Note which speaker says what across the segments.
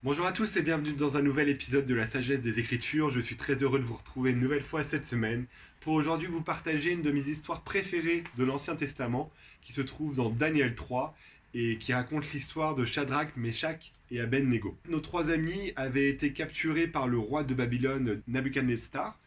Speaker 1: Bonjour à tous et bienvenue dans un nouvel épisode de la Sagesse des Écritures. Je suis très heureux de vous retrouver une nouvelle fois cette semaine pour aujourd'hui vous partager une de mes histoires préférées de l'Ancien Testament qui se trouve dans Daniel 3 et qui raconte l'histoire de Shadrach, Meshach et Abed-Nego. Nos trois amis avaient été capturés par le roi de Babylone, Nabuchodonosor,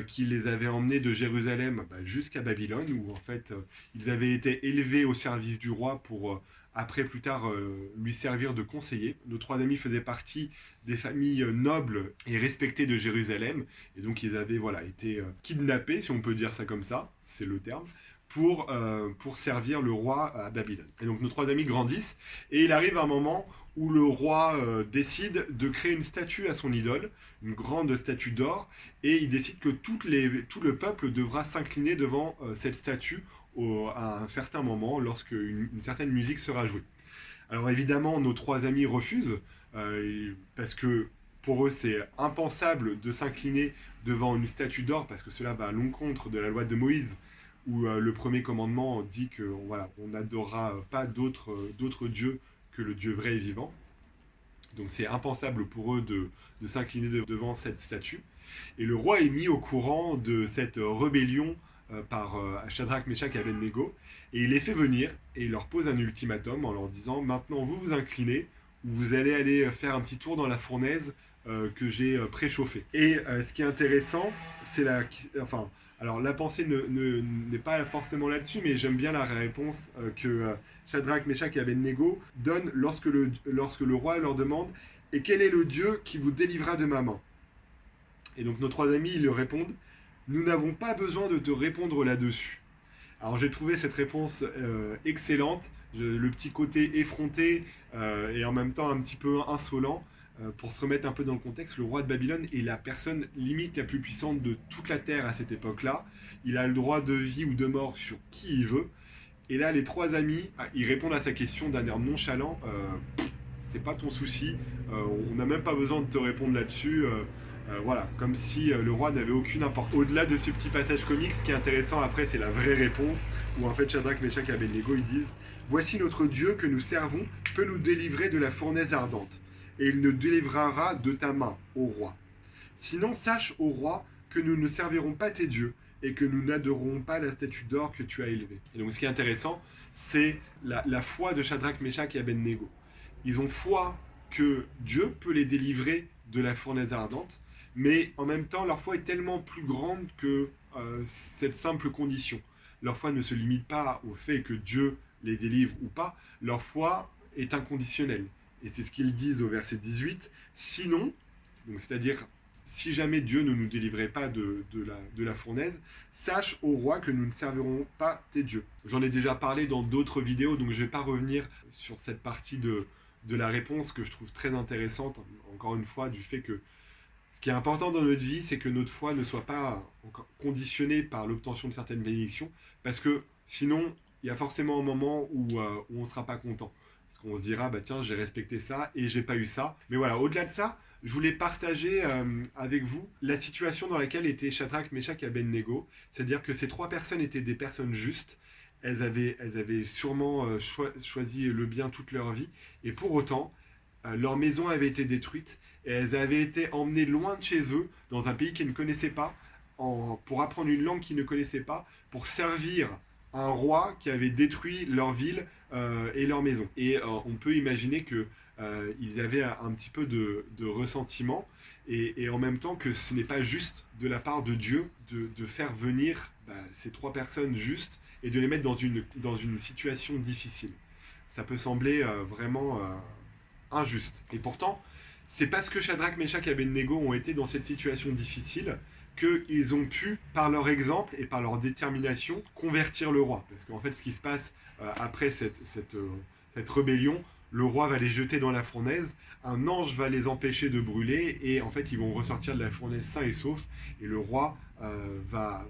Speaker 1: qui les avait emmenés de Jérusalem jusqu'à Babylone, où en fait ils avaient été élevés au service du roi pour après plus tard lui servir de conseiller. Nos trois amis faisaient partie des familles nobles et respectées de Jérusalem, et donc ils avaient été kidnappés, si on peut dire ça comme ça, c'est le terme, pour servir le roi à Babylone. Et donc nos trois amis grandissent, et il arrive un moment où le roi décide de créer une statue à son idole, une grande statue d'or, et il décide que tout le peuple devra s'incliner devant cette statue à un certain moment, lorsque une certaine musique sera jouée. Alors évidemment, nos trois amis refusent, parce que pour eux c'est impensable de s'incliner devant une statue d'or, parce que cela va à l'encontre de la loi de Moïse, où le premier commandement dit que on n'adorera pas d'autres dieux que le Dieu vrai et vivant. Donc c'est impensable pour eux de s'incliner devant cette statue. Et le roi est mis au courant de cette rébellion par Shadrach, Meshach et Abednego. Et il les fait venir et il leur pose un ultimatum en leur disant: maintenant vous vous inclinez ou vous allez aller faire un petit tour dans la fournaise que j'ai préchauffée. Et ce qui est intéressant, c'est enfin, alors la pensée n'est pas forcément là-dessus, mais j'aime bien la réponse que Shadrach, Meshach et Abednego donnent lorsque le roi leur demande: et quel est le Dieu qui vous délivra de ma main? Et donc nos trois amis, ils lui répondent: nous n'avons pas besoin de te répondre là-dessus. Alors j'ai trouvé cette réponse excellente, le petit côté effronté et en même temps un petit peu insolent. Pour se remettre un peu dans le contexte, le roi de Babylone est la personne limite la plus puissante de toute la terre à cette époque-là. Il a le droit de vie ou de mort sur qui il veut. Et là, les trois amis, ils répondent à sa question d'un air nonchalant: c'est pas ton souci, on n'a même pas besoin de te répondre là-dessus. Voilà, comme si le roi n'avait aucune importance. Au-delà de ce petit passage comique, ce qui est intéressant après, c'est la vraie réponse, où en fait Shadrach, Meshach et Abednego, ils disent: voici notre Dieu que nous servons peut nous délivrer de la fournaise ardente, et il nous délivrera de ta main, ô roi. Sinon, sache, ô roi, que nous ne servirons pas tes dieux, et que nous n'adorerons pas la statue d'or que tu as élevée. Et donc ce qui est intéressant, c'est la foi de Shadrach, Meshach et Abednego. Ils ont foi que Dieu peut les délivrer de la fournaise ardente, mais en même temps, leur foi est tellement plus grande que cette simple condition. Leur foi ne se limite pas au fait que Dieu les délivre ou pas, leur foi est inconditionnelle. Et c'est ce qu'ils disent au verset 18: sinon, donc c'est-à-dire si jamais Dieu ne nous délivrait pas de la fournaise, sache, au roi, que nous ne servirons pas tes dieux. J'en ai déjà parlé dans d'autres vidéos, donc je ne vais pas revenir sur cette partie de la réponse que je trouve très intéressante, encore une fois, du fait que ce qui est important dans notre vie, c'est que notre foi ne soit pas conditionnée par l'obtention de certaines bénédictions, parce que sinon, il y a forcément un moment où on ne sera pas content. Parce qu'on se dira: bah tiens, j'ai respecté ça et j'ai pas eu ça. Mais voilà, au-delà de ça, je voulais partager avec vous la situation dans laquelle étaient Shadrach, Meshach et Abednego. C'est-à-dire que ces trois personnes étaient des personnes justes. Elles avaient sûrement choisi le bien toute leur vie. Et pour autant, leur maison avait été détruite et elles avaient été emmenées loin de chez eux, dans un pays qu'elles ne connaissaient pas, pour apprendre une langue qu'ils ne connaissaient pas, pour servir un roi qui avait détruit leur ville et leur maison. Et on peut imaginer que ils avaient un petit peu de ressentiment, et en même temps que ce n'est pas juste de la part de Dieu de faire venir ces trois personnes justes et de les mettre dans une situation difficile. Ça peut sembler vraiment injuste. Et pourtant, c'est parce que Shadrach, Meshach et Abednego ont été dans cette situation difficile qu'ils ont pu, par leur exemple et par leur détermination, convertir le roi. Parce qu'en fait, ce qui se passe après cette rébellion, le roi va les jeter dans la fournaise, un ange va les empêcher de brûler, et en fait, ils vont ressortir de la fournaise sains et saufs, et le roi va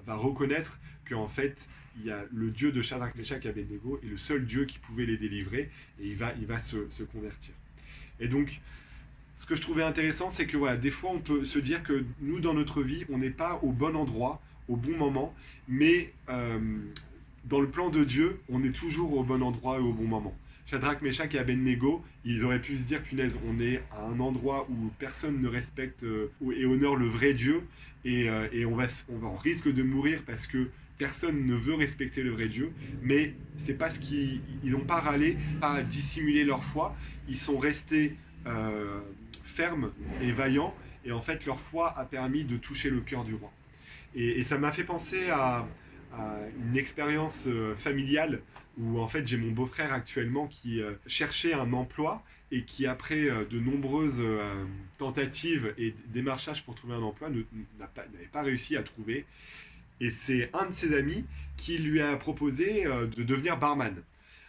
Speaker 1: reconnaître qu'en fait, il y a le Dieu de Shadrach, Meshach et Abednego est le seul Dieu qui pouvait les délivrer, et il va se convertir. Et donc, ce que je trouvais intéressant, c'est que voilà, des fois, on peut se dire que nous, dans notre vie, on n'est pas au bon endroit, au bon moment, mais dans le plan de Dieu, on est toujours au bon endroit et au bon moment. Shadrach, Meshach et Abednego, ils auraient pu se dire, punaise, on est à un endroit où personne ne respecte et honore le vrai Dieu, et on risque de mourir parce que personne ne veut respecter le vrai Dieu, mais c'est parce qu'ils n'ont pas râlé, pas dissimulé leur foi, ils sont restés fermes et vaillants, et en fait leur foi a permis de toucher le cœur du roi. Et ça m'a fait penser à une expérience familiale où en fait j'ai mon beau-frère actuellement qui cherchait un emploi et qui après de nombreuses tentatives et démarchages pour trouver un emploi n'avait pas réussi à trouver. Et c'est un de ses amis qui lui a proposé de devenir barman.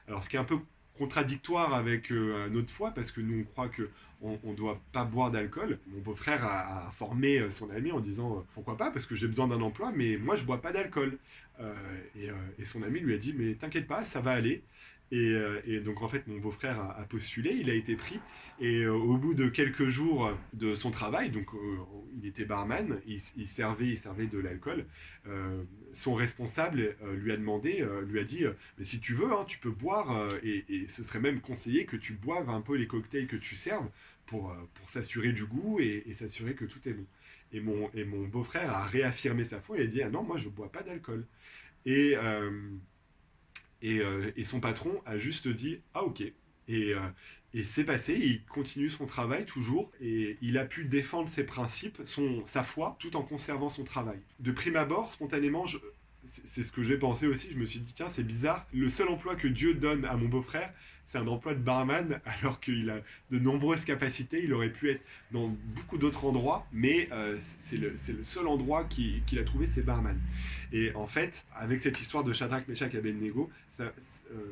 Speaker 1: Alors ce qui est un peu contradictoire avec notre foi, parce que nous on croit qu'on ne doit pas boire d'alcool. Mon beau-frère a informé son ami en disant pourquoi pas, parce que j'ai besoin d'un emploi, mais moi je bois pas d'alcool. Et son ami lui a dit mais t'inquiète pas, ça va aller. Et donc en fait mon beau-frère a postulé, il a été pris, et au bout de quelques jours de son travail, donc il était barman, il servait de l'alcool, son responsable lui a demandé, lui a dit mais si tu veux, hein, tu peux boire, et ce serait même conseillé que tu boives un peu les cocktails que tu serves pour s'assurer du goût et s'assurer que tout est bon. Et mon beau-frère a réaffirmé sa foi, il a dit ah non, moi je bois pas d'alcool. Et, et son patron a juste dit ah ok. Et c'est passé, il continue son travail toujours, et il a pu défendre ses principes, sa foi, tout en conservant son travail. De prime abord, spontanément, c'est ce que j'ai pensé aussi, je me suis dit tiens c'est bizarre, le seul emploi que Dieu donne à mon beau-frère, c'est un emploi de barman, alors qu'il a de nombreuses capacités, il aurait pu être dans beaucoup d'autres endroits, mais c'est le seul endroit qu'il a trouvé, c'est barman. Et en fait, avec cette histoire de Shadrach, Meshach et Abednego,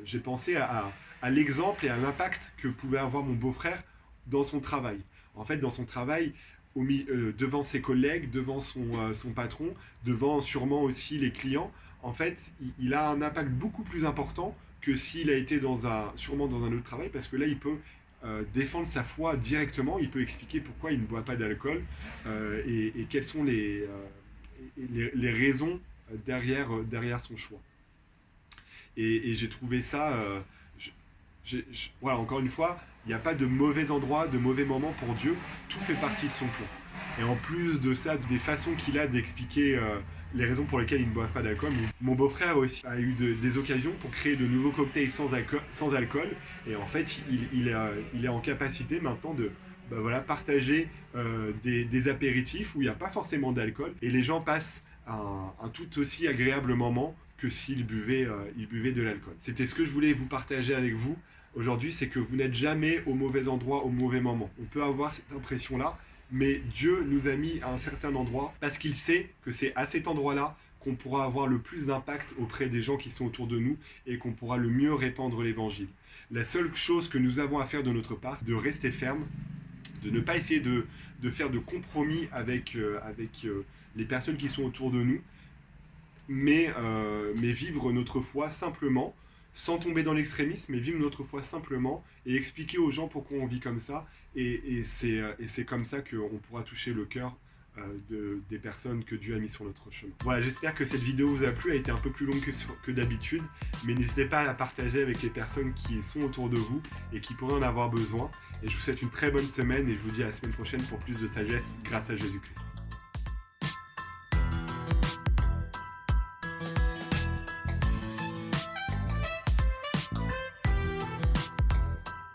Speaker 1: j'ai pensé à l'exemple et à l'impact que pouvait avoir mon beau-frère dans son travail. En fait, dans son travail, devant ses collègues, devant son patron, devant sûrement aussi les clients, en fait, il a un impact beaucoup plus important que s'il a été sûrement dans un autre travail, parce que là, il peut défendre sa foi directement, il peut expliquer pourquoi il ne boit pas d'alcool, et quelles sont les raisons derrière son choix. Et j'ai trouvé ça... voilà, encore une fois, il n'y a pas de mauvais endroit, de mauvais moment pour Dieu, tout fait partie de son plan. Et en plus de ça, des façons qu'il a d'expliquer les raisons pour lesquelles il ne boit pas d'alcool, mon beau-frère aussi a eu des occasions pour créer de nouveaux cocktails sans alcool, et en fait, il est en capacité maintenant de partager des apéritifs où il n'y a pas forcément d'alcool, et les gens passent un tout aussi agréable moment que s'ils buvaient de l'alcool. C'était ce que je voulais vous partager avec vous aujourd'hui, c'est que vous n'êtes jamais au mauvais endroit, au mauvais moment. On peut avoir cette impression-là, mais Dieu nous a mis à un certain endroit parce qu'il sait que c'est à cet endroit-là qu'on pourra avoir le plus d'impact auprès des gens qui sont autour de nous et qu'on pourra le mieux répandre l'évangile. La seule chose que nous avons à faire de notre part, c'est de rester ferme, de ne pas essayer de faire de compromis avec les personnes qui sont autour de nous, mais vivre notre foi simplement, sans tomber dans l'extrémisme, mais vivre notre foi simplement et expliquer aux gens pourquoi on vit comme ça, et c'est comme ça qu'on pourra toucher le cœur des personnes que Dieu a mis sur notre chemin. Voilà, j'espère que cette vidéo vous a plu, elle a été un peu plus longue que d'habitude, mais n'hésitez pas à la partager avec les personnes qui sont autour de vous et qui pourraient en avoir besoin. Et je vous souhaite une très bonne semaine et je vous dis à la semaine prochaine pour plus de sagesse grâce à Jésus-Christ.